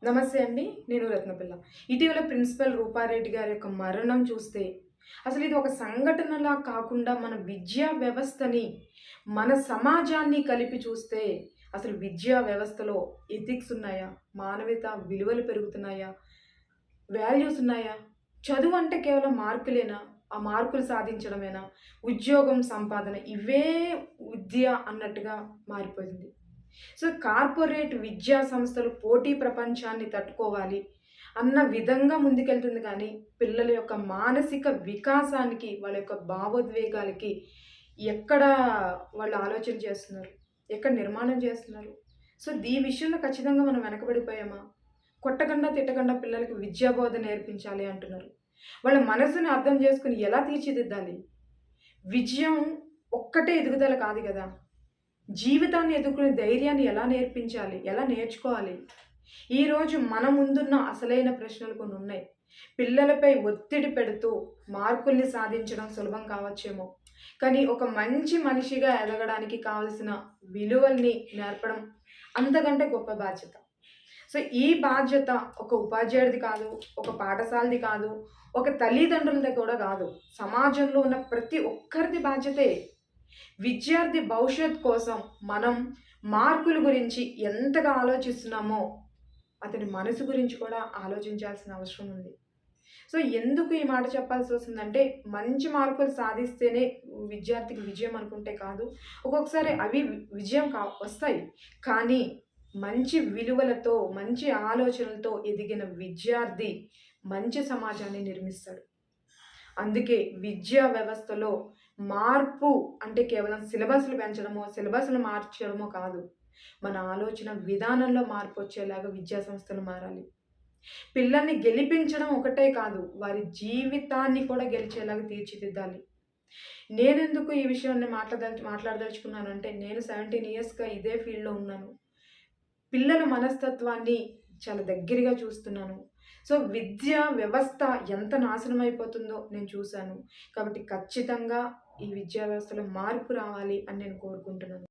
నమస్తే అండి. నేను రత్నపిల్ల. ఇటీవల ప్రిన్సిపల్ రూపారెడ్డి గారి యొక్క మరణం చూస్తే, అసలు ఇది ఒక సంఘటనలా కాకుండా మన విద్యా వ్యవస్థని, మన సమాజాన్ని కలిపి చూస్తే, అసలు విద్యా వ్యవస్థలో ఎథిక్స్ ఉన్నాయా? మానవీయత విలువలు పెరుగుతున్నాయా? వాల్యూస్ ఉన్నాయా? చదువు అంటే కేవలం మార్కులేనా? ఆ మార్కులు సాధించడమేనా? ఉద్యోగం, సంపాదన ఇవే విద్య అన్నట్టుగా మారిపోయింది. సో, కార్పొరేట్ విద్యా సంస్థలు పోటీ ప్రపంచాన్ని తట్టుకోవాలి అన్న విధంగా ముందుకెళ్తుంది కానీ, పిల్లల యొక్క మానసిక వికాసానికి, వాళ్ళ యొక్క భావోద్వేగాలకి ఎక్కడ వాళ్ళు ఆలోచన చేస్తున్నారు? ఎక్కడ నిర్మాణం చేస్తున్నారు? సో, ఈ విషయంలో ఖచ్చితంగా మనం వెనకబడిపోయామా? కొట్టకుండా, తిట్టకుండా పిల్లలకి విద్యాబోధ నేర్పించాలి అంటున్నారు. వాళ్ళ మనసుని అర్థం చేసుకొని ఎలా తీర్చిదిద్దాలి? విజయం ఒక్కటే ఎదుగుదల కాదు గదా! జీవితాన్ని ఎదుర్కొనే ధైర్యాన్ని ఎలా నేర్పించాలి? ఎలా నేర్చుకోవాలి? ఈరోజు మన ముందున్న అసలైన ప్రశ్నలు కొన్నున్నాయి. పిల్లలపై ఒత్తిడి పెడుతూ మార్కుల్ని సాధించడం సులభం కావచ్చేమో. కానీ ఒక మంచి మనిషిగా ఎదగడానికి కావాల్సిన విలువల్ని నేర్పడం అంతకంటే గొప్ప బాధ్యత. సో, ఈ బాధ్యత ఒక ఉపాధ్యాయుడిది కాదు, ఒక పాఠశాలది కాదు, ఒక తల్లిదండ్రులది కూడా కాదు. సమాజంలో ఉన్న ప్రతి ఒక్కరిది బాధ్యతే. విద్యార్థి భవిష్యత్ కోసం మనం మార్కుల గురించి ఎంతగా ఆలోచిస్తున్నామో, అతని మనసు గురించి కూడా ఆలోచించాల్సిన అవసరం ఉంది. సో, ఎందుకు ఈ మాట చెప్పాల్సొస్తుందంటే, మంచి మార్కులు సాధిస్తేనే విద్యార్థికి విజయం అనుకుంటే కాదు. ఒక్కొక్కసారి అవి విజయం వస్తాయి. కానీ, మంచి విలువలతో, మంచి ఆలోచనలతో ఎదిగిన విద్యార్థి మంచి సమాజాన్ని నిర్మిస్తాడు. అందుకే విద్యా వ్యవస్థలో మార్పు అంటే కేవలం సిలబస్‌లు పెంచడమో, సిలబస్‌లు మార్చడమో కాదు. మన ఆలోచన విధానంలో మార్పొచ్చేలాగా విద్యా సంస్థలు మారాలి. పిల్లల్ని గెలిపించడం ఒకటే కాదు, వారి జీవితాన్ని కూడా గెలిచేలాగా తీర్చిదిద్దాలి. నేనెందుకు ఈ విషయాన్ని మాట్లాడదలుచుకున్నానంటే, నేను 17 ఇయర్స్‌గా ఇదే ఫీల్డ్‌లో ఉన్నాను. పిల్లల మనస్తత్వాన్ని చాలా దగ్గరగా చూస్తున్నాను. సో, విద్యా వ్యవస్థ ఎంత నాశనం అయిపోతుందో నేను చూశాను. కాబట్టి ఖచ్చితంగా ఈ విద్యా వ్యవస్థలో మార్పు రావాలి అని నేను కోరుకుంటున్నాను.